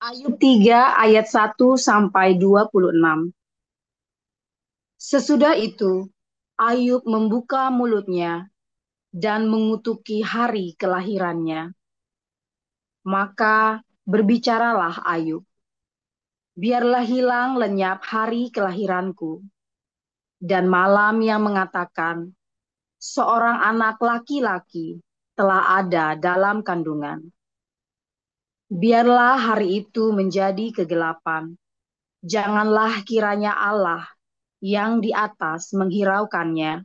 Ayub 3 ayat 1 sampai 26. Sesudah itu, Ayub membuka mulutnya dan mengutuki hari kelahirannya. Maka berbicaralah Ayub, biarlah hilang lenyap hari kelahiranku, dan malam yang mengatakan, seorang anak laki-laki telah ada dalam kandungan. Biarlah hari itu menjadi kegelapan. Janganlah kiranya Allah yang di atas menghiraukannya,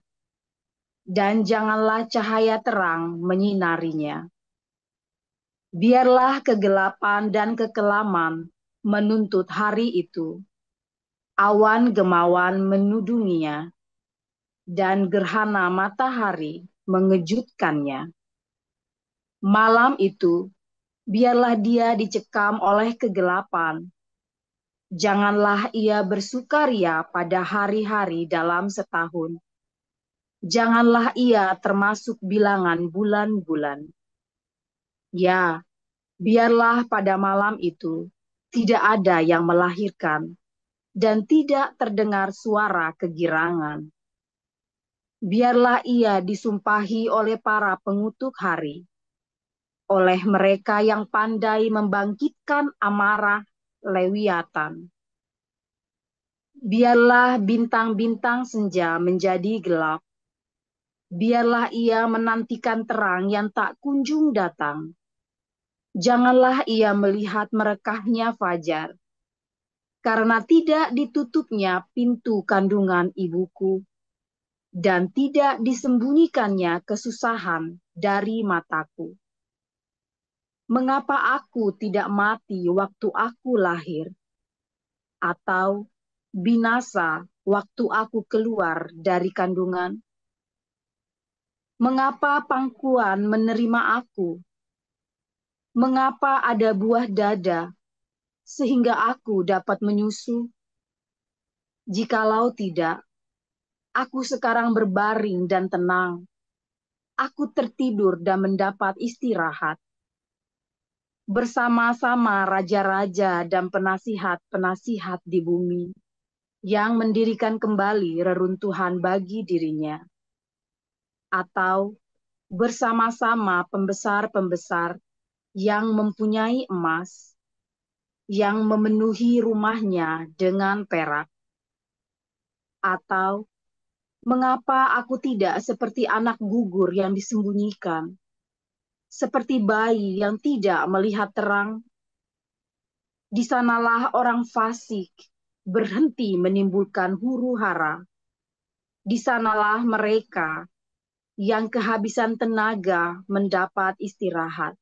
dan janganlah cahaya terang menyinarinya. Biarlah kegelapan dan kekelaman menuntut hari itu. Awan gemawan menudunginya, dan gerhana matahari mengejutkannya. Malam itu, biarlah dia dicekam oleh kegelapan. Janganlah ia bersukaria pada hari-hari dalam setahun. Janganlah ia termasuk bilangan bulan-bulan. Ya, biarlah pada malam itu tidak ada yang melahirkan dan tidak terdengar suara kegirangan. Biarlah ia disumpahi oleh para pengutuk hari, oleh mereka yang pandai membangkitkan amarah Lewiatan. Biarlah bintang-bintang senja menjadi gelap. Biarlah ia menantikan terang yang tak kunjung datang. Janganlah ia melihat merekahnya fajar, karena tidak ditutupnya pintu kandungan ibuku, dan tidak disembunyikannya kesusahan dari mataku. Mengapa aku tidak mati waktu aku lahir, atau binasa waktu aku keluar dari kandungan? Mengapa pangkuan menerima aku? Mengapa ada buah dada sehingga aku dapat menyusu? Jikalau tidak, aku sekarang berbaring dan tenang. Aku tertidur dan mendapat istirahat. Bersama-sama raja-raja dan penasihat-penasihat di bumi yang mendirikan kembali reruntuhan bagi dirinya. Atau bersama-sama pembesar-pembesar yang mempunyai emas, yang memenuhi rumahnya dengan perak. Atau mengapa aku tidak seperti anak gugur yang disembunyikan, seperti bayi yang tidak melihat terang? Di sanalah orang fasik berhenti menimbulkan huru-hara. Di sanalah mereka yang kehabisan tenaga mendapat istirahat.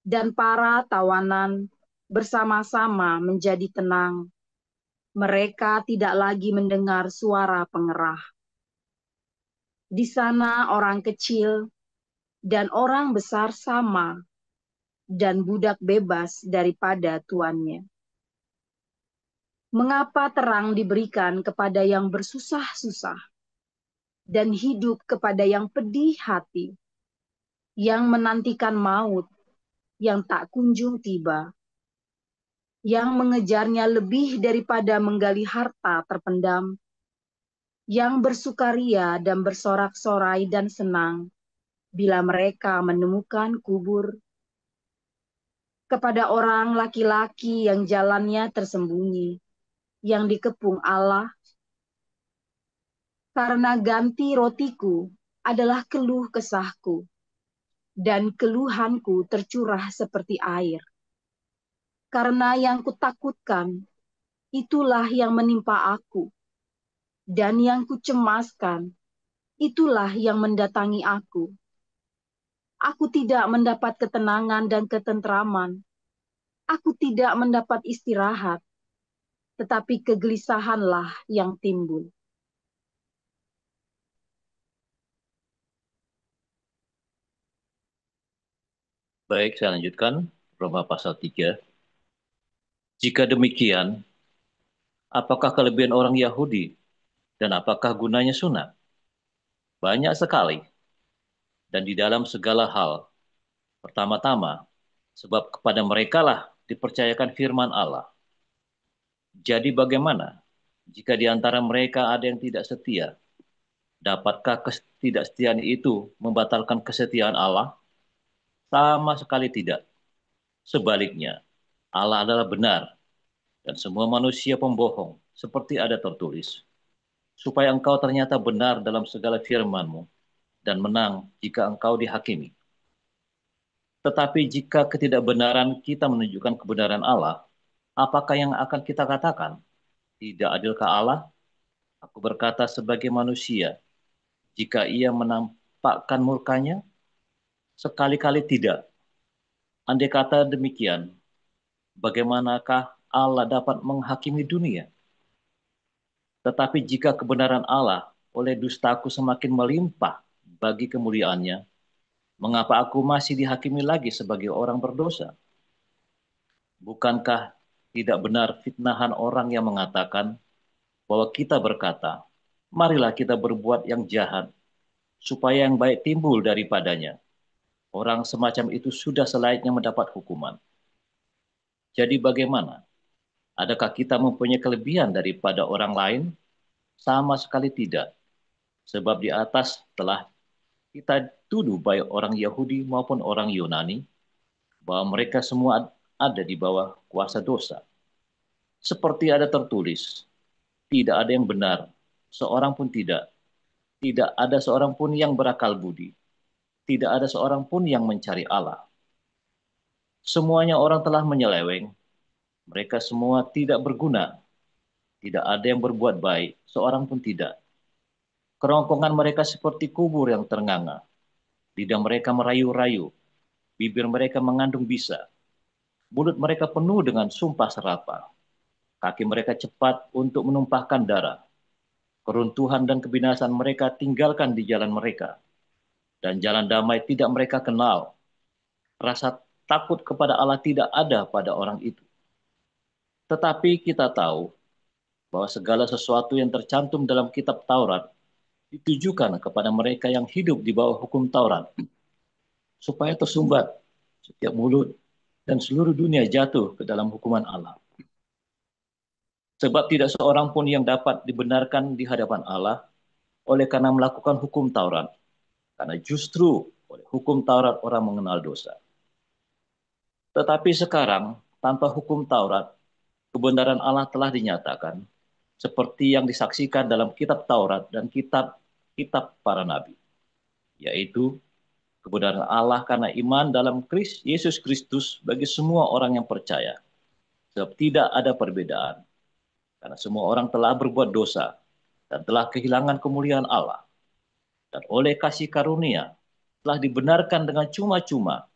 Dan para tawanan bersama-sama menjadi tenang. Mereka tidak lagi mendengar suara pengerah. Di sana orang kecil dan orang besar sama, dan budak bebas daripada tuannya. Mengapa terang diberikan kepada yang bersusah-susah, dan hidup kepada yang pedih hati, yang menantikan maut, yang tak kunjung tiba, yang mengejarnya lebih daripada menggali harta terpendam, yang bersukaria dan bersorak-sorai dan senang bila mereka menemukan kubur? Kepada orang laki-laki yang jalannya tersembunyi, yang dikepung Allah, karena ganti rotiku adalah keluh kesahku, dan keluhanku tercurah seperti air. Karena yang kutakutkan, itulah yang menimpa aku, dan yang kucemaskan, itulah yang mendatangi aku. Aku tidak mendapat ketenangan dan ketentraman. Aku tidak mendapat istirahat, tetapi kegelisahanlah yang timbul. Baik, saya lanjutkan. Roma pasal 3. Jika demikian, apakah kelebihan orang Yahudi dan apakah gunanya sunat? Banyak sekali. Dan di dalam segala hal, pertama-tama, sebab kepada mereka lah dipercayakan firman Allah. Jadi bagaimana jika di antara mereka ada yang tidak setia? Dapatkah ketidaksetiaan itu membatalkan kesetiaan Allah? Sama sekali tidak. Sebaliknya, Allah adalah benar dan semua manusia pembohong, seperti ada tertulis. Supaya engkau ternyata benar dalam segala firman-Mu dan menang jika engkau dihakimi. Tetapi jika ketidakbenaran kita menunjukkan kebenaran Allah, apakah yang akan kita katakan? Tidak adilkah Allah? Aku berkata sebagai manusia, jika ia menampakkan murkanya, sekali-kali tidak. Andai kata demikian, bagaimanakah Allah dapat menghakimi dunia? Tetapi jika kebenaran Allah oleh dustaku semakin melimpah bagi kemuliaannya, mengapa aku masih dihakimi lagi sebagai orang berdosa? Bukankah tidak benar fitnahan orang yang mengatakan bahwa kita berkata, marilah kita berbuat yang jahat, supaya yang baik timbul daripadanya. Orang semacam itu sudah selayaknya mendapat hukuman. Jadi bagaimana? Adakah kita mempunyai kelebihan daripada orang lain? Sama sekali tidak. Sebab di atas telah kita tuduh baik orang Yahudi maupun orang Yunani, bahwa mereka semua ada di bawah kuasa dosa. Seperti ada tertulis, tidak ada yang benar, seorang pun tidak. Tidak ada seorang pun yang berakal budi. Tidak ada seorang pun yang mencari Allah. Semuanya orang telah menyeleweng. Mereka semua tidak berguna. Tidak ada yang berbuat baik, seorang pun tidak. Kerongkongan mereka seperti kubur yang ternganga. Lidah mereka merayu-rayu. Bibir mereka mengandung bisa. Mulut mereka penuh dengan sumpah serapah. Kaki mereka cepat untuk menumpahkan darah. Keruntuhan dan kebinasan mereka tinggalkan di jalan mereka. Dan jalan damai tidak mereka kenal. Rasa takut kepada Allah tidak ada pada orang itu. Tetapi kita tahu bahwa segala sesuatu yang tercantum dalam kitab Taurat ditujukan kepada mereka yang hidup di bawah hukum Taurat, supaya tersumbat setiap mulut dan seluruh dunia jatuh ke dalam hukuman Allah. Sebab tidak seorang pun yang dapat dibenarkan di hadapan Allah oleh karena melakukan hukum Taurat, karena justru oleh hukum Taurat orang mengenal dosa. Tetapi sekarang, tanpa hukum Taurat, kebenaran Allah telah dinyatakan, seperti yang disaksikan dalam kitab Taurat dan kitab para nabi, yaitu kebenaran Allah karena iman dalam Yesus Kristus bagi semua orang yang percaya. Sebab tidak ada perbedaan, karena semua orang telah berbuat dosa dan telah kehilangan kemuliaan Allah. Dan oleh kasih karunia telah dibenarkan dengan cuma-cuma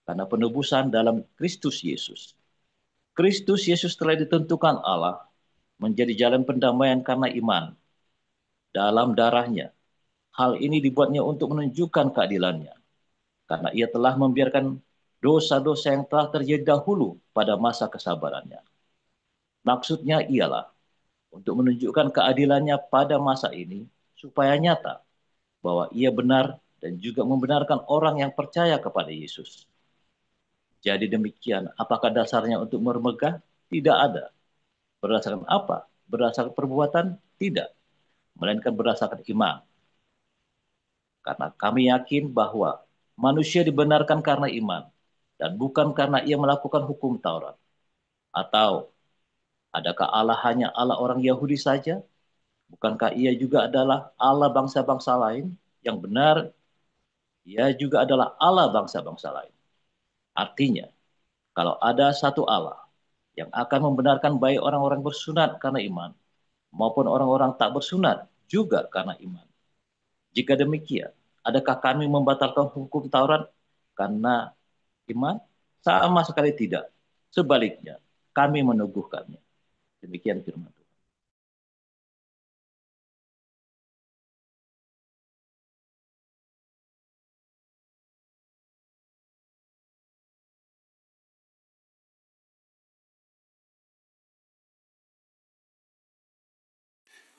karena penebusan dalam Kristus Yesus. Kristus Yesus telah ditentukan Allah menjadi jalan pendamaian karena iman dalam darahnya. Hal ini dibuatnya untuk menunjukkan keadilannya, karena ia telah membiarkan dosa-dosa yang telah terjadi dahulu pada masa kesabarannya. Maksudnya ialah untuk menunjukkan keadilannya pada masa ini, supaya nyata bahwa ia benar dan juga membenarkan orang yang percaya kepada Yesus. Jadi demikian, apakah dasarnya untuk bermegah? Tidak ada. Berdasarkan apa? Berdasarkan perbuatan? Tidak. Melainkan berdasarkan iman. Karena kami yakin bahwa manusia dibenarkan karena iman, dan bukan karena ia melakukan hukum Taurat. Atau, adakah Allah hanya Allah orang Yahudi saja? Bukankah ia juga adalah Allah bangsa-bangsa lain? Yang benar, ia juga adalah Allah bangsa-bangsa lain. Artinya, kalau ada satu Allah yang akan membenarkan baik orang-orang bersunat karena iman, maupun orang-orang tak bersunat juga karena iman. Jika demikian, adakah kami membatalkan hukum Taurat karena iman? Sama sekali tidak. Sebaliknya, kami meneguhkannya. Demikian firman Tuhan.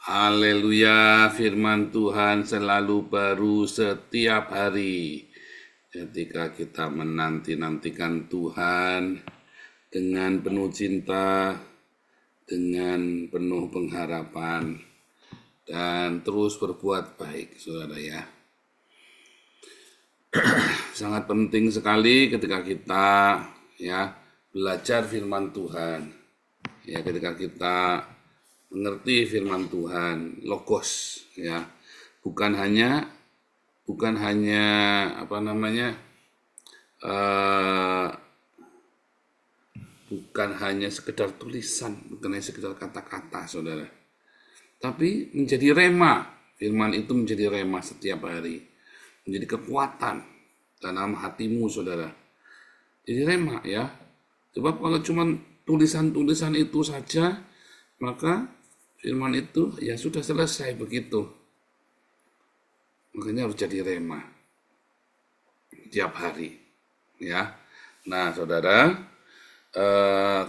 Haleluya, firman Tuhan selalu baru setiap hari. Ketika kita menanti-nantikan Tuhan, dengan penuh cinta, dengan penuh pengharapan, dan terus berbuat baik, saudara ya. Sangat penting sekali ketika kita ya belajar firman Tuhan. Ya, ketika kita mengerti firman Tuhan, logos ya. Bukan hanya bukan hanya sekedar tulisan, bukan hanya sekedar kata-kata, saudara. Tapi menjadi rema, firman itu menjadi rema setiap hari, menjadi kekuatan dalam hatimu, saudara. Jadi rema ya. Sebab kalau cuma tulisan-tulisan itu saja, maka firman itu ya sudah selesai begitu. Makanya harus jadi rema tiap hari ya. Nah, saudara,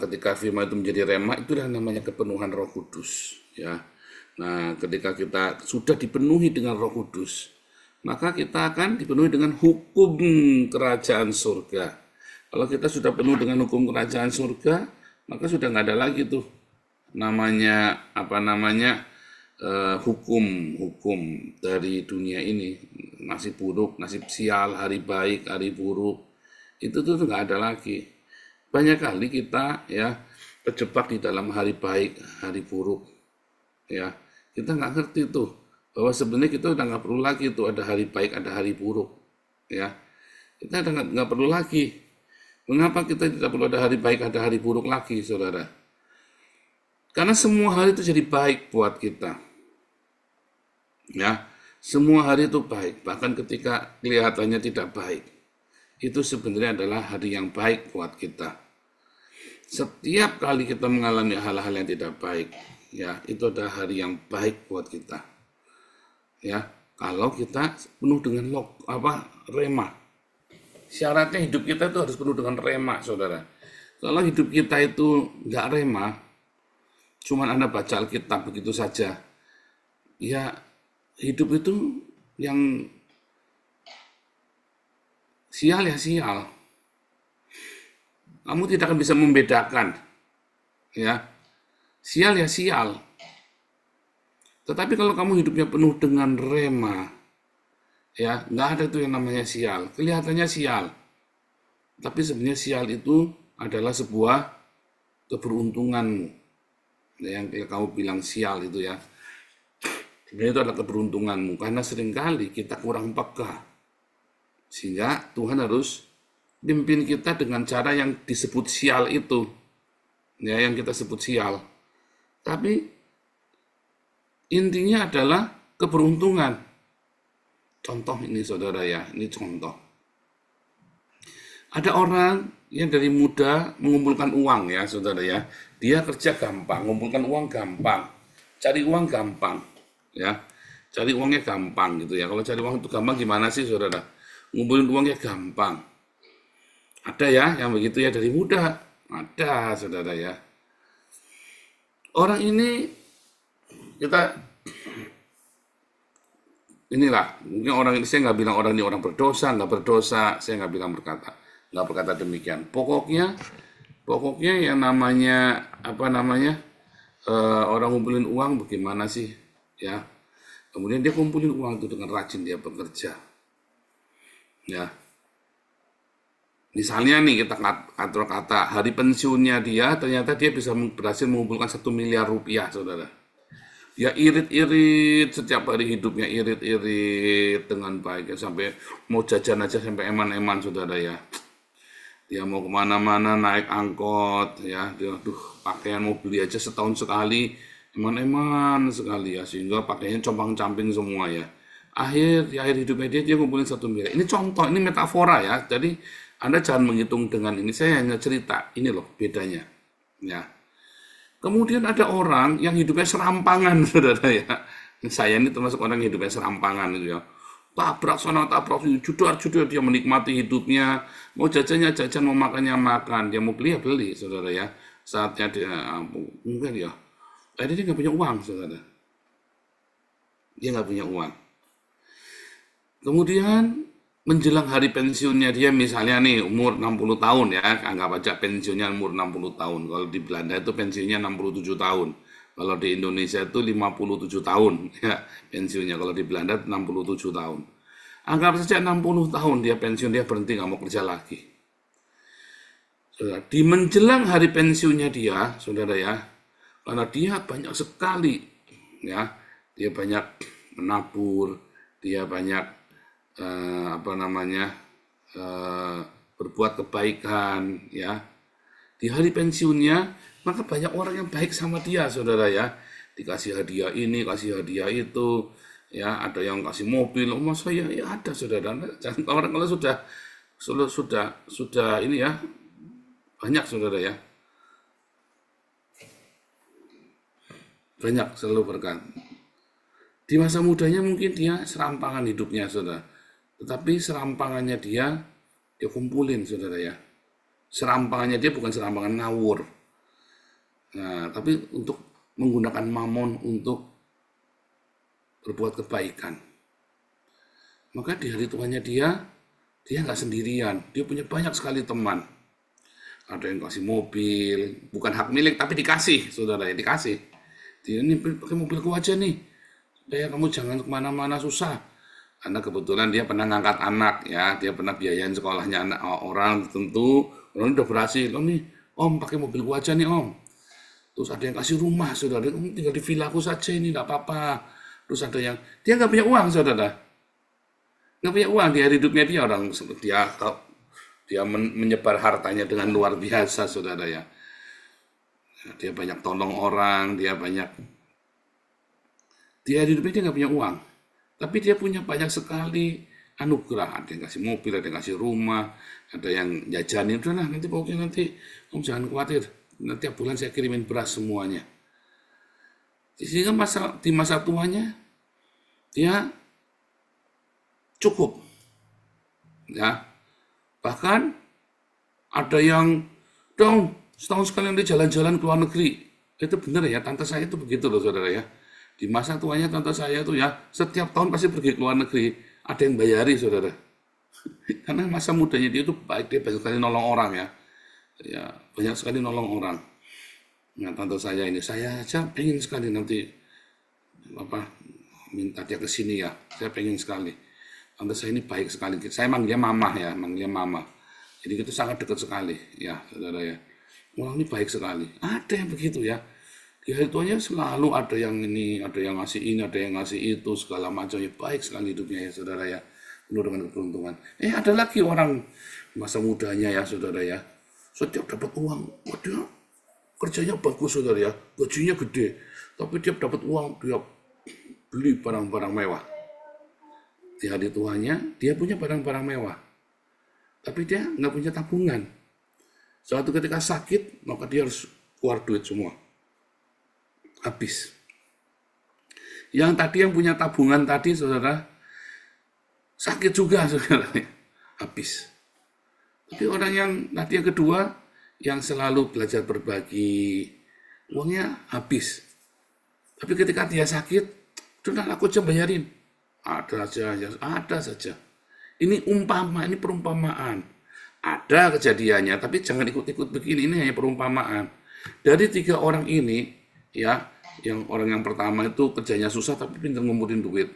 ketika firman itu menjadi rema, itu adalah namanya kepenuhan Roh Kudus ya. Nah, ketika kita sudah dipenuhi dengan Roh Kudus, maka kita akan dipenuhi dengan hukum kerajaan surga. Kalau kita sudah penuh dengan hukum kerajaan surga, maka sudah nggak ada lagi tuh namanya hukum dari dunia ini, nasib buruk, nasib sial, hari baik, hari buruk, itu tuh nggak ada lagi. Banyak kali kita ya terjebak di dalam hari baik, hari buruk, ya kita nggak ngerti tuh bahwa sebenarnya kita udah nggak perlu lagi tuh ada hari baik, ada hari buruk, ya kita udah nggak perlu lagi. Mengapa kita tidak perlu ada hari baik, ada hari buruk lagi, saudara? Karena semua hari itu jadi baik buat kita. Ya, semua hari itu baik, bahkan ketika kelihatannya tidak baik, itu sebenarnya adalah hari yang baik buat kita. Setiap kali kita mengalami hal-hal yang tidak baik, ya, itu adalah hari yang baik buat kita. Ya, kalau kita penuh dengan rema. Syaratnya hidup kita itu harus penuh dengan rema, saudara. Kalau hidup kita itu nggak rema, cuman Anda baca Alkitab begitu saja, ya hidup itu yang sial ya sial. Kamu tidak akan bisa membedakan, ya sial ya sial. Tetapi kalau kamu hidupnya penuh dengan rema, ya nggak ada tuh yang namanya sial. Kelihatannya sial, tapi sebenarnya sial itu adalah sebuah keberuntunganmu. Yang kamu bilang sial itu ya, sebenarnya itu adalah keberuntunganmu, karena seringkali kita kurang peka, sehingga Tuhan harus pimpin kita dengan cara yang disebut sial itu, ya yang kita sebut sial. Tapi intinya adalah keberuntungan. Contoh ini, saudara ya, ini contoh. Ada orang yang dari muda mengumpulkan uang ya, saudara ya. Dia kerja gampang, mengumpulkan uang gampang, cari uang gampang, ya. Cari uangnya gampang gitu ya. Kalau cari uang itu gampang gimana sih, saudara? Ngumpulin uangnya gampang. Ada ya yang begitu ya dari muda. Ada, saudara ya. Orang ini mungkin orang ini, saya nggak bilang orang ini orang berdosa, nggak berdosa, saya nggak berkata demikian. Pokoknya yang namanya orang ngumpulin uang bagaimana sih, ya. Kemudian dia kumpulin uang itu dengan rajin dia bekerja, ya. Misalnya nih kita kata hari pensiunnya dia, ternyata dia bisa berhasil mengumpulkan 1 miliar rupiah, saudara. Ya irit-irit setiap hari hidupnya, irit-irit dengan baik ya, sampai mau jajan aja sampai eman-eman, saudara ya. Dia mau kemana-mana naik angkot ya, dia pakaian mau beli aja setahun sekali, eman-eman sekali ya, sehingga pakaiannya compang-camping semua ya. Di akhir hidupnya dia ngumpulin 1 miliar. Ini contoh, ini metafora ya. Jadi Anda jangan menghitung dengan ini, saya hanya cerita, ini loh bedanya ya. Kemudian ada orang yang hidupnya serampangan, saudara ya. Saya ini termasuk orang yang hidupnya serampangan gitu ya. Tabrak sana, tabrak sini, judar-judar dia menikmati hidupnya. Mau jajannya jajan, mau makannya makan. Dia mau beli ya beli, saudara ya. Saatnya dia, mungkin ya. Jadi dia nggak punya uang, saudara. Dia nggak punya uang. Kemudian menjelang hari pensiunnya dia, misalnya nih umur 60 tahun ya, anggap aja pensiunnya umur 60 tahun. Kalau di Belanda itu pensiunnya 67 tahun. Kalau di Indonesia itu 57 tahun ya pensiunnya. Kalau di Belanda 67 tahun. Anggap saja 60 tahun dia pensiun, dia berhenti nggak mau kerja lagi. Saudara, di menjelang hari pensiunnya dia, saudara ya, karena dia banyak sekali ya, dia banyak menabur, dia banyak berbuat kebaikan ya. Di hari pensiunnya maka banyak orang yang baik sama dia, saudara ya, dikasih hadiah ini, kasih hadiah itu ya, ada yang kasih mobil. Oh, masa ya ada, saudara. Jangan orang kalau sudah ini ya, banyak, saudara ya, banyak selalu berkat. Di masa mudanya mungkin dia serampangan hidupnya, saudara. Tetapi serampangannya dia kumpulin, saudara ya. Serampangannya dia bukan serampangan ngawur. Nah, tapi untuk menggunakan mamon untuk berbuat kebaikan. Maka di hari tuanya dia nggak sendirian. Dia punya banyak sekali teman. Ada yang kasih mobil, bukan hak milik tapi dikasih, saudara ya, dikasih. Dia ini pakai mobilku aja nih, supaya kamu jangan kemana-mana susah. Karena kebetulan dia pernah ngangkat anak ya, dia pernah biayain sekolahnya anak orang tertentu, orang udah berhasil. Oh nih, om pakai mobilku aja nih om. Terus ada yang kasih rumah, saudara, tinggal di villaku saja ini, nggak apa-apa. Terus ada yang, dia nggak punya uang, saudara. Nggak punya uang, di hari hidupnya dia menyebar hartanya dengan luar biasa, saudara ya. Dia banyak tolong orang, di hari hidupnya dia nggak punya uang. Tapi dia punya banyak sekali anugerah. Ada yang kasih mobil, ada yang kasih rumah, ada yang jajanin. Udahlah, nanti pokoknya nanti om jangan khawatir. Nanti tiap bulan saya kirimin beras semuanya. Sehingga di masa tuanya dia cukup. Ya. Bahkan ada yang dong setahun sekali nanti jalan-jalan ke luar negeri. Itu benar ya, tante saya itu begitu loh, saudara ya. Di masa tuanya tante saya itu ya setiap tahun pasti pergi ke luar negeri. Ada yang bayari, saudara. Karena masa mudanya dia itu baik, dia banyak sekali nolong orang ya. Ya, banyak sekali nolong orang. Nah, tante saya ini, saya aja pengen sekali nanti minta dia ke sini ya. Saya pengen sekali. Tante saya ini baik sekali. Saya manggilnya mama ya, manggilnya mama. Jadi itu sangat dekat sekali ya, saudara ya. Orang ini baik sekali. Ada yang begitu ya. Di hari tuanya selalu ada yang ini, ada yang ngasih ini, ada yang ngasih itu, segala macamnya. Baik sekali hidupnya ya, saudara ya. Penuh dengan keberuntungan. Ada lagi orang masa mudanya ya, saudara ya. Setiap dapat uang, dia kerjanya bagus, saudara ya. Gajinya gede. Tapi tiap dapat uang, dia beli barang-barang mewah. Di hari tuanya, dia punya barang-barang mewah. Tapi dia nggak punya tabungan. Suatu ketika sakit, maka dia harus keluar duit semua. Habis. Yang tadi yang punya tabungan tadi, saudara, sakit juga, saudara. Habis. Tapi orang yang tadi yang kedua, yang selalu belajar berbagi, uangnya habis. Tapi ketika dia sakit, sudah aku aja bayarin. Ada saja. Ini ini perumpamaan. Ada kejadiannya, tapi jangan ikut-ikut begini. Ini hanya perumpamaan. Dari 3 orang ini, ya, yang orang yang pertama itu kerjanya susah tapi pintar ngumpulin duit.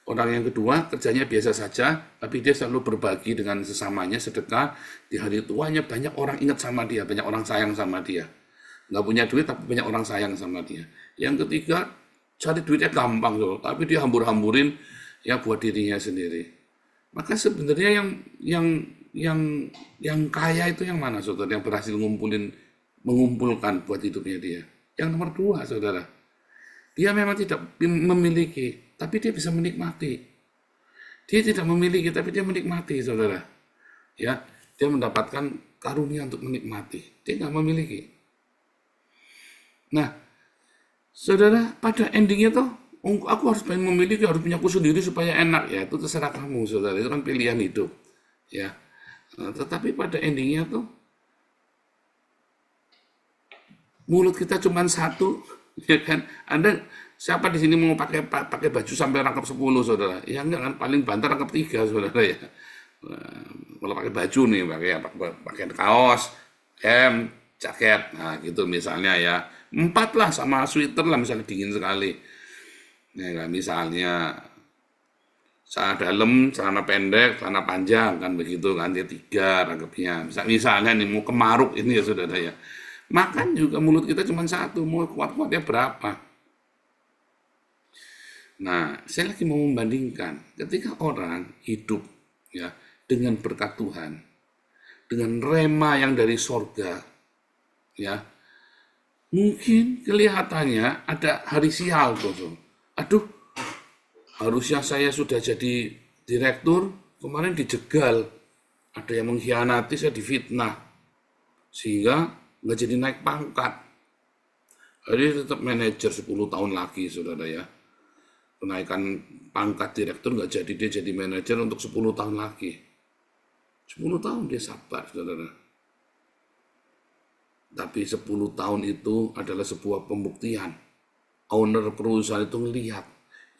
Orang yang kedua kerjanya biasa saja, tapi dia selalu berbagi dengan sesamanya, sedekah. Di hari tuanya banyak orang ingat sama dia, banyak orang sayang sama dia. Nggak punya duit tapi banyak orang sayang sama dia. Yang ketiga cari duitnya gampang loh, tapi dia hambur-hamburin ya buat dirinya sendiri. Maka sebenarnya yang kaya itu yang mana, saudara? Yang berhasil mengumpulkan buat hidupnya dia. Yang nomor 2, saudara. Dia memang tidak memiliki, tapi dia bisa menikmati. Dia tidak memiliki, tapi dia menikmati, saudara. Ya, dia mendapatkan karunia untuk menikmati. Dia nggak memiliki. Nah, saudara, pada endingnya tuh, aku harus pengen memiliki, harus punya aku sendiri supaya enak ya. Itu terserah kamu, saudara. Itu kan pilihan hidup, ya. Nah, tetapi pada endingnya tuh, mulut kita cuma satu, ya kan? Siapa di sini mau pakai baju sampai rangkap 10, saudara? Ya enggak kan, paling banter rangkap 3, saudara ya. Kalau pakai baju nih, pakai kaos, jaket, nah gitu misalnya ya. 4 lah sama sweater lah misalnya dingin sekali. Ya, kan, misalnya celana dalam, celana pendek, celana panjang kan begitu kan dia 3 rangkapnya. Misalnya nih mau kemaruk ini ya saudara ya. Makan juga mulut kita cuma satu, mau kuat-kuatnya berapa? Nah, saya lagi mau membandingkan ketika orang hidup ya dengan berkat Tuhan, dengan rema yang dari sorga, ya mungkin kelihatannya ada hari sial tuh. Aduh, harusnya saya sudah jadi direktur, kemarin dijegal, ada yang mengkhianati, saya difitnah, sehingga nggak jadi naik pangkat. Jadi tetap manajer 10 tahun lagi, saudara ya. Kenaikan pangkat direktur nggak jadi, dia jadi manajer untuk 10 tahun lagi. 10 tahun dia sabar, saudara. Tapi 10 tahun itu adalah sebuah pembuktian. Owner perusahaan itu ngelihat,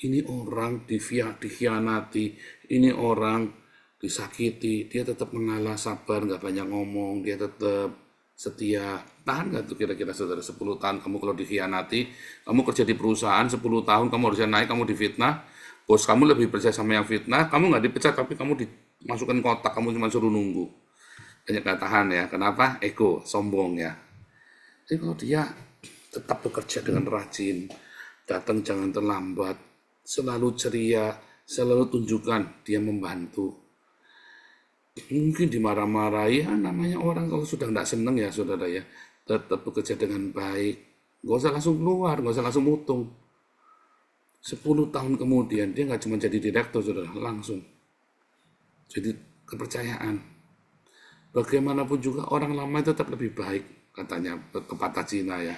ini orang dikhianati, ini orang disakiti, dia tetap mengalah, sabar, nggak banyak ngomong, dia tetap setia. Tahan nggak tuh kira-kira saudara 10 tahun kamu kalau dikhianati, kamu kerja di perusahaan 10 tahun, kamu harusnya naik, kamu difitnah, bos kamu lebih percaya sama yang fitnah, kamu nggak dipecat tapi kamu dimasukkan kotak, kamu cuma suruh nunggu. Banyak nggak tahan ya, kenapa? Ego, sombong ya. Jadi kalau dia tetap bekerja dengan rajin, datang jangan terlambat, selalu ceria, selalu tunjukkan dia membantu. Mungkin dimarah-marahi, ya namanya orang kalau sudah nggak seneng ya saudara ya, tetap bekerja dengan baik, nggak usah langsung keluar, nggak usah langsung mutung. 10 tahun kemudian dia nggak cuma jadi direktur saudara, langsung jadi kepercayaan. Bagaimanapun juga orang lama itu tetap lebih baik, katanya pepatah Cina ya.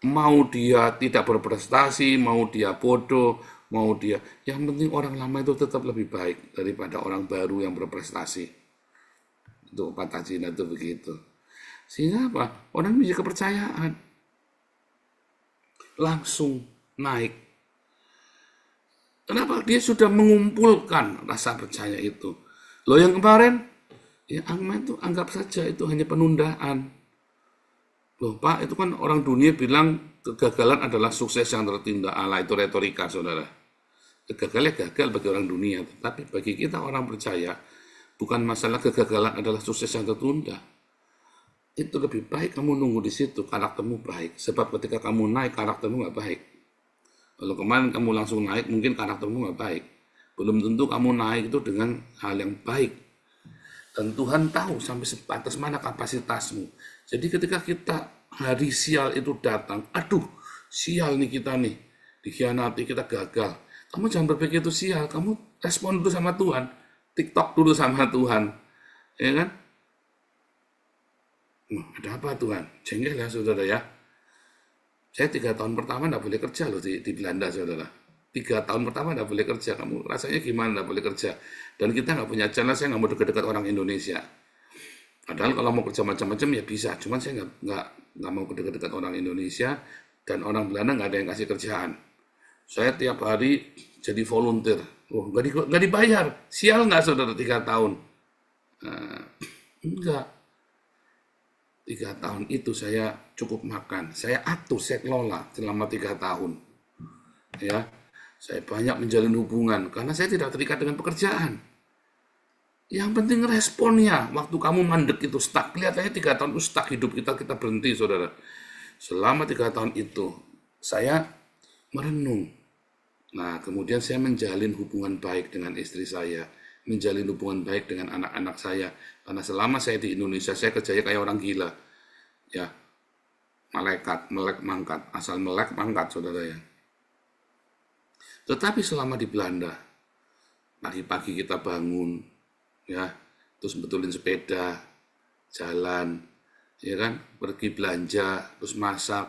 Mau dia tidak berprestasi, mau dia bodoh, mau dia, yang penting orang lama itu tetap lebih baik daripada orang baru yang berprestasi. Itu pepatah Cina itu begitu. Sehingga apa? Orang punya kepercayaan. Langsung naik. Kenapa? Dia sudah mengumpulkan rasa percaya itu. Loh yang kemarin, ya itu anggap saja itu hanya penundaan. Loh Pak, itu kan orang dunia bilang kegagalan adalah sukses yang tertunda. Allah itu retorika saudara. Kegagalan gagal bagi orang dunia. Tapi bagi kita orang percaya, bukan masalah kegagalan adalah sukses yang tertunda. Itu lebih baik kamu nunggu di situ, karaktermu baik. Sebab ketika kamu naik, karaktermu nggak baik. Kalau kemarin kamu langsung naik, mungkin karaktermu nggak baik. Belum tentu kamu naik itu dengan hal yang baik. Dan Tuhan tahu sampai sebatas mana kapasitasmu. Jadi ketika kita hari sial itu datang, aduh sial nih kita nih, dikhianati, kita gagal. Kamu jangan berpikir itu sial, kamu respon dulu sama Tuhan. TikTok dulu sama Tuhan. Ya kan? Ada apa Tuhan? Jengkel ya saudara ya. Saya 3 tahun pertama nggak boleh kerja loh di Belanda saudara. 3 tahun pertama nggak boleh kerja. Kamu rasanya gimana nggak boleh kerja? Dan kita nggak punya channel, saya nggak mau dekat-dekat orang Indonesia. Padahal kalau mau kerja macam-macam ya bisa. Cuman saya nggak mau dekat-dekat orang Indonesia dan orang Belanda nggak ada yang kasih kerjaan. Saya tiap hari jadi volunteer. Oh, nggak dibayar. Sial nggak saudara 3 tahun? Enggak. 3 tahun itu saya cukup makan. Saya atur, saya kelola selama 3 tahun. Ya, saya banyak menjalin hubungan karena saya tidak terikat dengan pekerjaan. Yang penting responnya. Waktu kamu mandek itu stuck. Kelihatannya 3 tahun itu stuck hidup kita berhenti saudara. Selama 3 tahun itu saya merenung. Nah, kemudian saya menjalin hubungan baik dengan istri saya, menjalin hubungan baik dengan anak-anak saya. Karena selama saya di Indonesia, saya kerjanya kayak orang gila. Ya, melek mangkat, asal melek mangkat, saudara ya. Tetapi selama di Belanda, pagi-pagi kita bangun, ya, terus betulin sepeda, jalan, ya kan, pergi belanja, terus masak,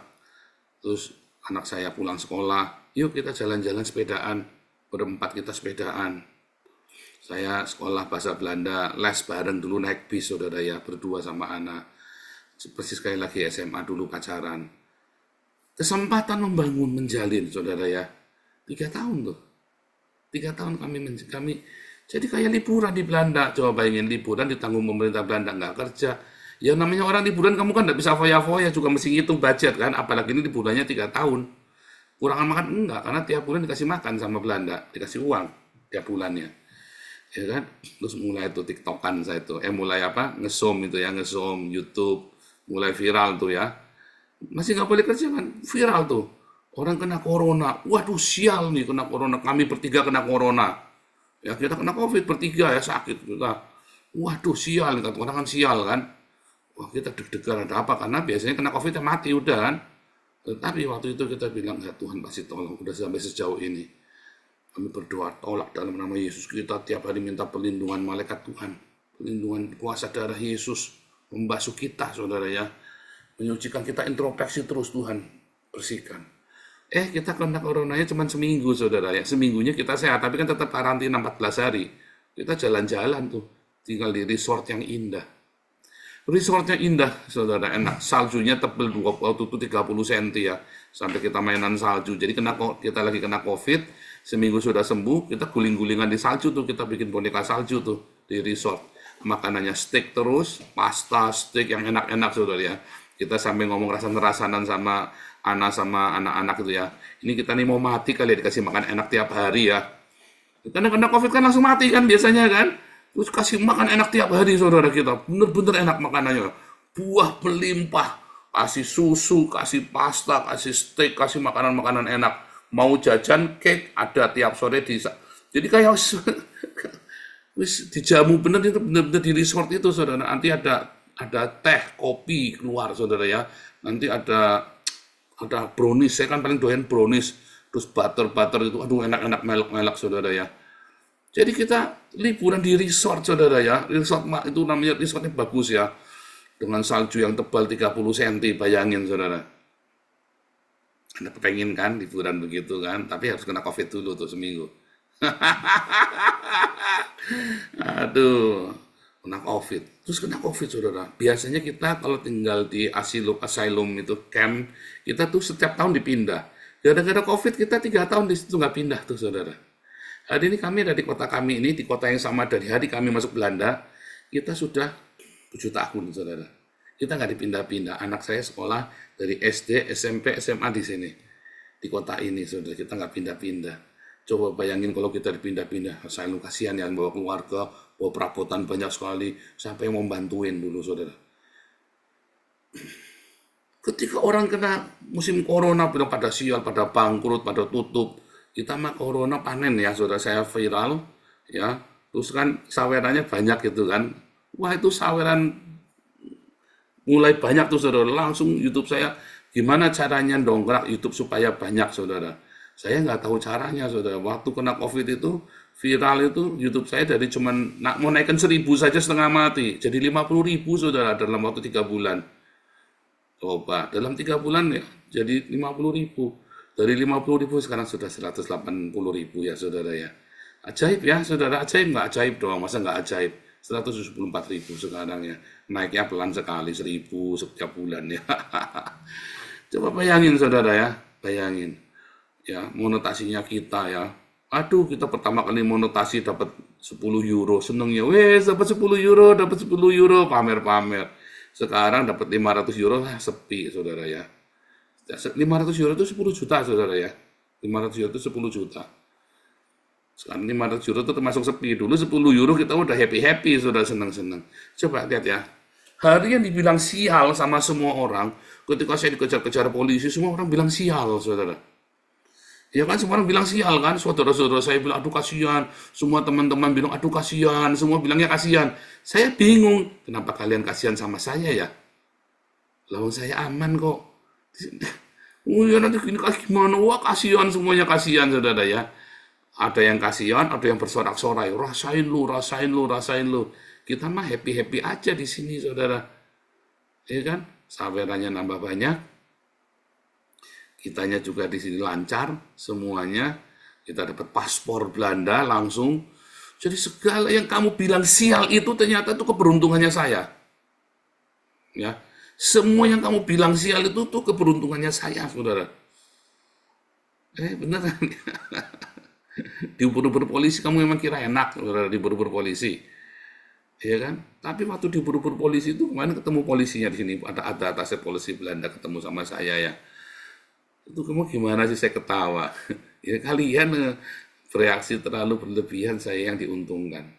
terus anak saya pulang sekolah, yuk kita jalan-jalan sepedaan, berempat kita sepedaan. Saya sekolah bahasa Belanda, les bareng dulu naik bis saudara ya, berdua sama anak. Persis sekali lagi SMA dulu pacaran. Kesempatan membangun, menjalin saudara ya. 3 tahun tuh. 3 tahun kami Jadi kayak liburan di Belanda. Coba bayangin liburan ditanggung pemerintah Belanda, nggak kerja. Ya namanya orang liburan kamu kan nggak bisa foya-foya, juga mesti ngitung budget kan. Apalagi ini liburannya 3 tahun. Kurangan makan enggak, karena tiap bulan dikasih makan sama Belanda, dikasih uang tiap bulannya. Ya kan? Terus mulai tuh TikTokan saya tuh. Mulai apa? Ngesom itu ya, ngesom YouTube. Mulai viral tuh ya. Masih nggak boleh kerja kan? Viral tuh. Orang kena corona. Waduh sial nih kena corona. Kami bertiga kena corona. Ya kita kena COVID bertiga ya sakit kita. Waduh sial kan orang kan sial kan. Wah kita deg-degan ada apa karena biasanya kena COVID ya mati udah kan. Tetapi waktu itu kita bilang ya Tuhan pasti tolong udah sampai sejauh ini. Kami berdoa tolak dalam nama Yesus kita tiap hari minta perlindungan malaikat Tuhan. Perlindungan kuasa darah Yesus membasuh kita saudara ya. Menyucikan kita introspeksi terus Tuhan bersihkan. Kita kena coronanya cuma seminggu saudara ya. Seminggunya kita sehat tapi kan tetap karantina 14 hari. Kita jalan-jalan tuh. Tinggal di resort yang indah. Resortnya indah saudara enak. Saljunya tebel waktu itu 30 cm ya. Sampai kita mainan salju. Jadi kita lagi kena COVID. Seminggu sudah sembuh. Kita guling-gulingan di salju tuh. Kita bikin boneka salju tuh di resort. Makanannya steak terus. Pasta, steak yang enak-enak saudara ya. Kita sampai ngomong rasa-rasanan sama anak-anak itu ya. Ini kita nih mau mati kali ya dikasih makan enak tiap hari ya. Karena kena COVID kan langsung mati kan biasanya kan. Terus kasih makan enak tiap hari saudara kita. Bener-bener enak makanannya. Buah berlimpah. Kasih susu, kasih pasta, kasih steak, kasih makanan-makanan enak. Mau jajan cake ada tiap sore di. Jadi kayak wis dijamu bener itu bener-bener di resort itu saudara. Nanti ada teh, kopi keluar saudara ya. Nanti ada brownies, saya kan paling doyan brownies. Terus butter itu, aduh enak-enak melek-melek saudara ya. Jadi kita liburan di resort saudara ya. Resort itu namanya resortnya bagus ya. Dengan salju yang tebal 30 cm, bayangin saudara. Anda kepengen kan liburan begitu kan, tapi harus kena COVID dulu tuh seminggu. Aduh. Kena COVID. Terus kena COVID, saudara. Biasanya kita kalau tinggal di asylum itu, camp, kita tuh setiap tahun dipindah. Gara-gara COVID, kita 3 tahun di situ nggak pindah tuh, saudara. Hari ini kami dari kota kami ini, di kota yang sama dari hari kami masuk Belanda, kita sudah 7 tahun, saudara. Kita nggak dipindah-pindah. Anak saya sekolah dari SD, SMP, SMA di sini. Di kota ini, saudara. Kita nggak pindah-pindah. Coba bayangin kalau kita dipindah-pindah. Saya kasihan yang bawa keluarga, bawa perabotan banyak sekali. Siapa yang mau bantuin dulu, saudara? Ketika orang kena musim corona, pada sial, pada bangkrut, pada tutup. Kita mah corona panen ya, saudara. Saya viral, ya. Terus kan sawerannya banyak gitu kan. Wah itu saweran mulai banyak tuh, saudara. Langsung YouTube saya, gimana caranya dongkrak YouTube supaya banyak, saudara. Saya nggak tahu caranya, saudara. Waktu kena COVID itu, viral itu, YouTube saya dari cuman mau naikkan 1.000 saja setengah mati. Jadi 50.000, saudara, dalam waktu 3 bulan. Coba, dalam 3 bulan ya, jadi 50.000. Dari 50.000 sekarang sudah 180.000 ya, saudara ya. Ajaib ya, saudara. Ajaib nggak ajaib doang, masa nggak ajaib. 174.000 sekarang ya. Naiknya pelan sekali, 1.000 setiap bulan ya. Coba bayangin, saudara ya. Bayangin. Ya, monetasinya kita ya. Aduh, kita pertama kali monetasi dapat 10 euro. Seneng ya. Wes, dapat 10 euro, dapat 10 euro. Pamer-pamer. Sekarang dapat 500 euro, sepi, saudara ya. 500 euro itu 10 juta, saudara ya. 500 euro itu 10 juta. Sekarang 500 euro itu termasuk sepi. Dulu 10 euro kita udah happy-happy, saudara, senang-senang. Coba lihat ya. Hari yang dibilang sial sama semua orang, ketika saya dikejar-kejar polisi, semua orang bilang sial, saudara. Ya kan, semua orang bilang sial kan. Saudara-saudara saya bilang, aduh kasihan. Semua teman-teman bilang, aduh kasihan. Semua bilangnya kasihan. Saya bingung, kenapa kalian kasihan sama saya ya? Lawan saya aman kok. Oh ya nanti gini gimana? Wah kasihan, semuanya kasihan, saudara ya. Ada yang kasihan, ada yang bersorak-sorai. Rasain lu, rasain lu, rasain lu. Kita mah happy-happy aja di sini, saudara. Ya kan? Sawerannya nambah banyak. Kitanya juga di sini lancar, semuanya. Kita dapat paspor Belanda langsung. Jadi segala yang kamu bilang sial itu ternyata itu keberuntungannya saya. Ya. Semua yang kamu bilang sial itu tuh keberuntungannya saya, saudara. Beneran. Diuber-uber polisi, kamu memang kira enak saudara diuber-uber polisi, ya kan? Tapi waktu diuber-uber polisi itu kemarin ketemu polisinya di sini, ada atasnya polisi Belanda ketemu sama saya ya. Itu kamu gimana sih, saya ketawa. Ya kalian bereaksi terlalu berlebihan, saya yang diuntungkan.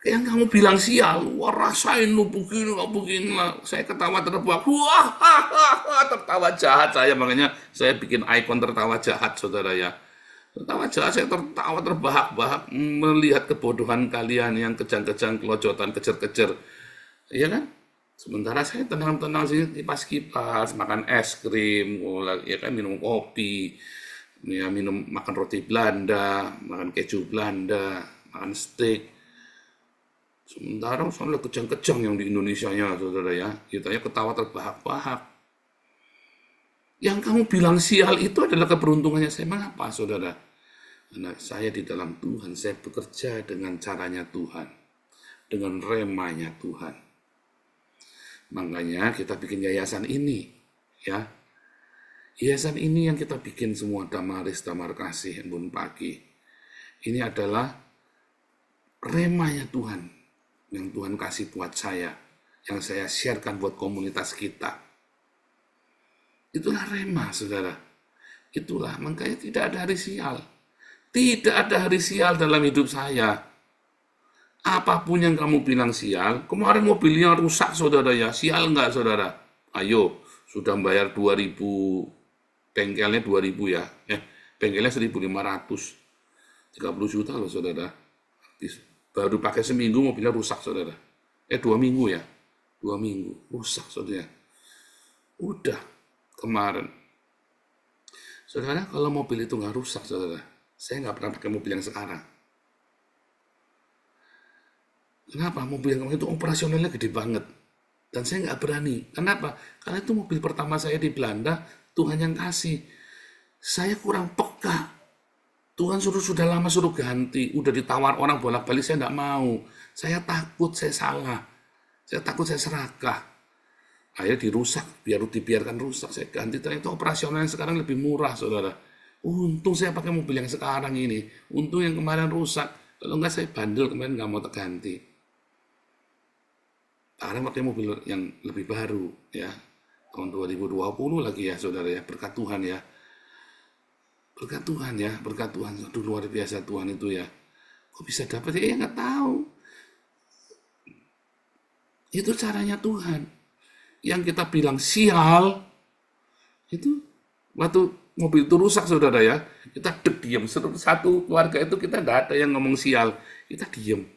Yang kamu bilang sial, wah rasain lu begini, nggak begini lah. Saya ketawa terbahak, wah, tertawa jahat saya, makanya saya bikin ikon tertawa jahat, saudara ya. Tertawa jahat, saya tertawa terbahak-bahak melihat kebodohan kalian yang kejang-kejang, kelojotan, kejar-kejar, iya kan? Sementara saya tenang-tenang sih, kipas-kipas, makan es krim, ya kan, minum kopi, ya makan roti Belanda, makan keju Belanda, makan steak. Sementara soalnya kejang-kejang yang di Indonesia-nya, saudara ya. Kitanya ketawa terbahak-bahak. Yang kamu bilang sial itu adalah keberuntungannya saya. Mengapa, saudara? Karena saya di dalam Tuhan, saya bekerja dengan caranya Tuhan. Dengan remanya Tuhan. Makanya kita bikin yayasan ini. Ya, yayasan ini yang kita bikin semua, Damaris, Damar Kasih, Embun Pagi. Ini adalah remanya Tuhan. Yang Tuhan kasih buat saya, yang saya sharekan buat komunitas kita. Itulah rema, saudara. Itulah, makanya tidak ada hari sial. Tidak ada hari sial dalam hidup saya. Apapun yang kamu bilang sial, kemarin mobilnya rusak, saudara ya. Sial enggak, saudara? Ayo, sudah bayar 2.000, bengkelnya 2.000 ya. Bengkelnya 1.500. 30 juta loh, saudara. Baru pakai seminggu mobilnya rusak, saudara. 2 minggu ya. 2 minggu. Rusak, saudara. Udah. Kemarin. Saudara, kalau mobil itu nggak rusak, saudara. Saya nggak pernah pakai mobil yang sekarang. Kenapa? Mobil yang kemarin itu operasionalnya gede banget. Dan saya nggak berani. Kenapa? Karena itu mobil pertama saya di Belanda, Tuhan yang kasih. Saya kurang peka. Tuhan sudah lama suruh ganti, udah ditawar orang bolak-balik, saya enggak mau. Saya takut saya salah. Saya takut saya serakah. Akhirnya dirusak, dibiarkan rusak. Saya ganti, ternyata operasional yang sekarang lebih murah, saudara. Untung saya pakai mobil yang sekarang ini. Untung yang kemarin rusak. Kalau enggak saya bandel, kemarin enggak mau terganti. Sekarang pakai mobil yang lebih baru, ya. Tahun 2020 lagi ya, saudara ya. Berkat Tuhan ya. Berkat Tuhan ya, berkat Tuhan. Aduh, luar biasa Tuhan itu ya. Kok bisa dapat ya? Nggak tahu. Itu caranya Tuhan. Yang kita bilang sial, itu waktu mobil itu rusak, saudara ya. Kita diam. Satu keluarga itu kita nggak ada yang ngomong sial. Kita diam.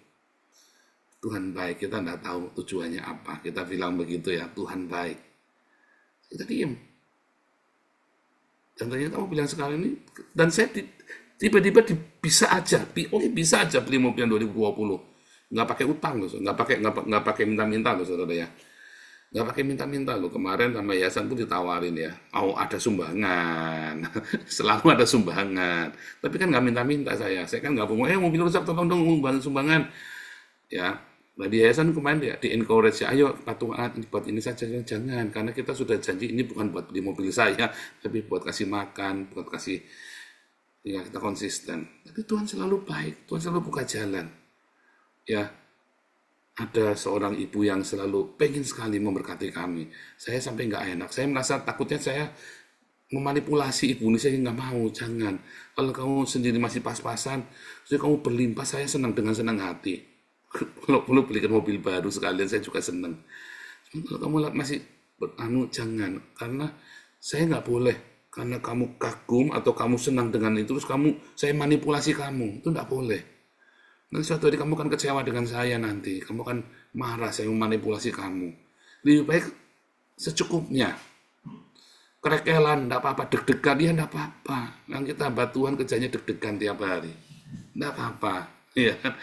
Tuhan baik, kita nggak tahu tujuannya apa. Kita bilang begitu ya, Tuhan baik. Kita diam. Dan ternyata mobil yang sekarang ini, dan saya tiba-tiba bisa aja beli mobil yang 2020, nggak pakai utang loh, nggak pakai minta-minta loh, saudara ya, nggak pakai minta-minta loh. Kemarin sama yayasan pun ditawarin ya, ada sumbangan, selalu ada sumbangan, tapi kan nggak minta-minta saya kan nggak mau, mobil rusak tolong dong sumbangan, ya. Nah di yayasan kemarin di encourage ya, ayo patungan buat ini saja, jangan, karena kita sudah janji ini bukan buat beli mobil saya, tapi buat kasih makan, buat kasih, ya kita konsisten. Tapi Tuhan selalu baik, Tuhan selalu buka jalan. Ya, ada seorang ibu yang selalu pengen sekali memberkati kami. Saya sampai nggak enak, saya merasa takutnya saya memanipulasi ibu ini, saya nggak mau, jangan. Kalau kamu sendiri masih pas-pasan, jadi kamu berlimpah, saya senang dengan senang hati. Kalau perlu belikan mobil baru sekalian, saya juga senang. Kalau kamu masih jangan, karena saya nggak boleh, karena kamu kagum atau kamu senang dengan itu, terus saya manipulasi kamu, itu nggak boleh. Nanti suatu hari kamu akan kecewa dengan saya nanti, kamu akan marah saya memanipulasi kamu. Lebih baik secukupnya. Kerekelan, nggak apa-apa, deg-degan, ya nggak apa-apa. Yang kita hamba Tuhan kerjanya deg-degan tiap hari, nggak apa-apa, iya kan?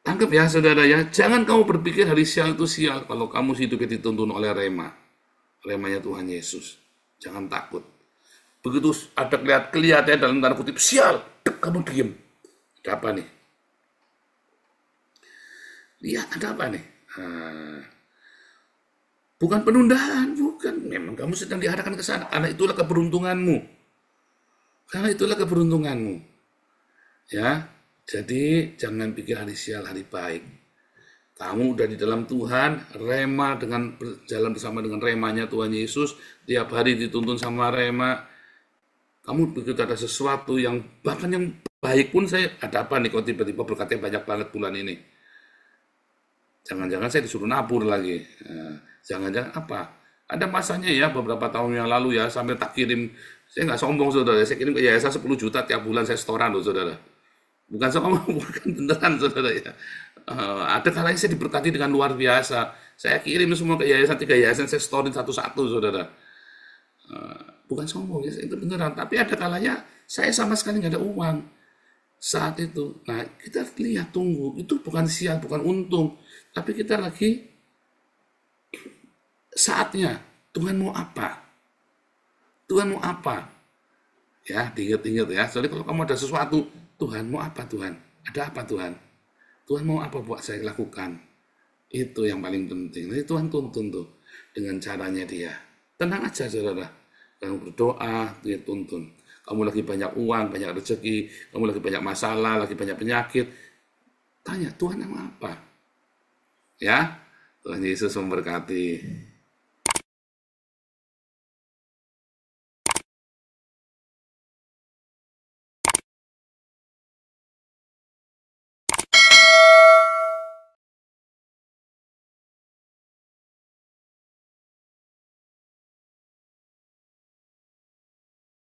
Tangkap ya, saudara ya, jangan kamu berpikir hari sial itu sial kalau kamu hidupnya dituntun oleh remanya Tuhan Yesus. Jangan takut. Begitu ada kelihatannya dalam tanda kutip sial, kamu diam. Ada apa nih? Lihat ada apa nih? Bukan penundaan, bukan. Memang kamu sedang diarahkan ke sana, karena itulah keberuntunganmu. Karena itulah keberuntunganmu. Ya, jadi jangan pikir hari sial, hari baik. Kamu udah di dalam Tuhan, rema dengan berjalan bersama dengan remanya Tuhan Yesus, tiap hari dituntun sama rema. Kamu begitu ada sesuatu yang bahkan yang baik pun saya ada apa nih kok tiba-tiba berkatnya banyak banget bulan ini. Jangan-jangan saya disuruh nabur lagi. Jangan-jangan apa? Ada masanya ya beberapa tahun yang lalu ya sampai tak kirim, saya nggak sombong saudara, saya kirim ke yayasan 10 juta tiap bulan saya setoran loh saudara. Bukan sombong, bukan beneran saudara ya. Ada kalanya saya diberkati dengan luar biasa. Saya kirim semua ke yayasan, 3 yayasan saya setorin satu-satu saudara. Bukan sombong ya, itu beneran. Tapi ada kalanya saya sama sekali nggak ada uang saat itu. Nah kita lihat tunggu, itu bukan sial, bukan untung, tapi kita lagi saatnya. Tuhan mau apa? Tuhan mau apa? Ya, diingat-ingat ya. Soalnya kalau kamu ada sesuatu, Tuhan mau apa Tuhan? Ada apa Tuhan? Tuhan mau apa buat saya lakukan? Itu yang paling penting. Jadi Tuhan tuntun tuh dengan caranya dia. Tenang aja saudara. Kamu berdoa, dia tuntun. Kamu lagi banyak uang, banyak rezeki, kamu lagi banyak masalah, lagi banyak penyakit. Tanya, Tuhan mau apa? Ya, Tuhan Yesus memberkati.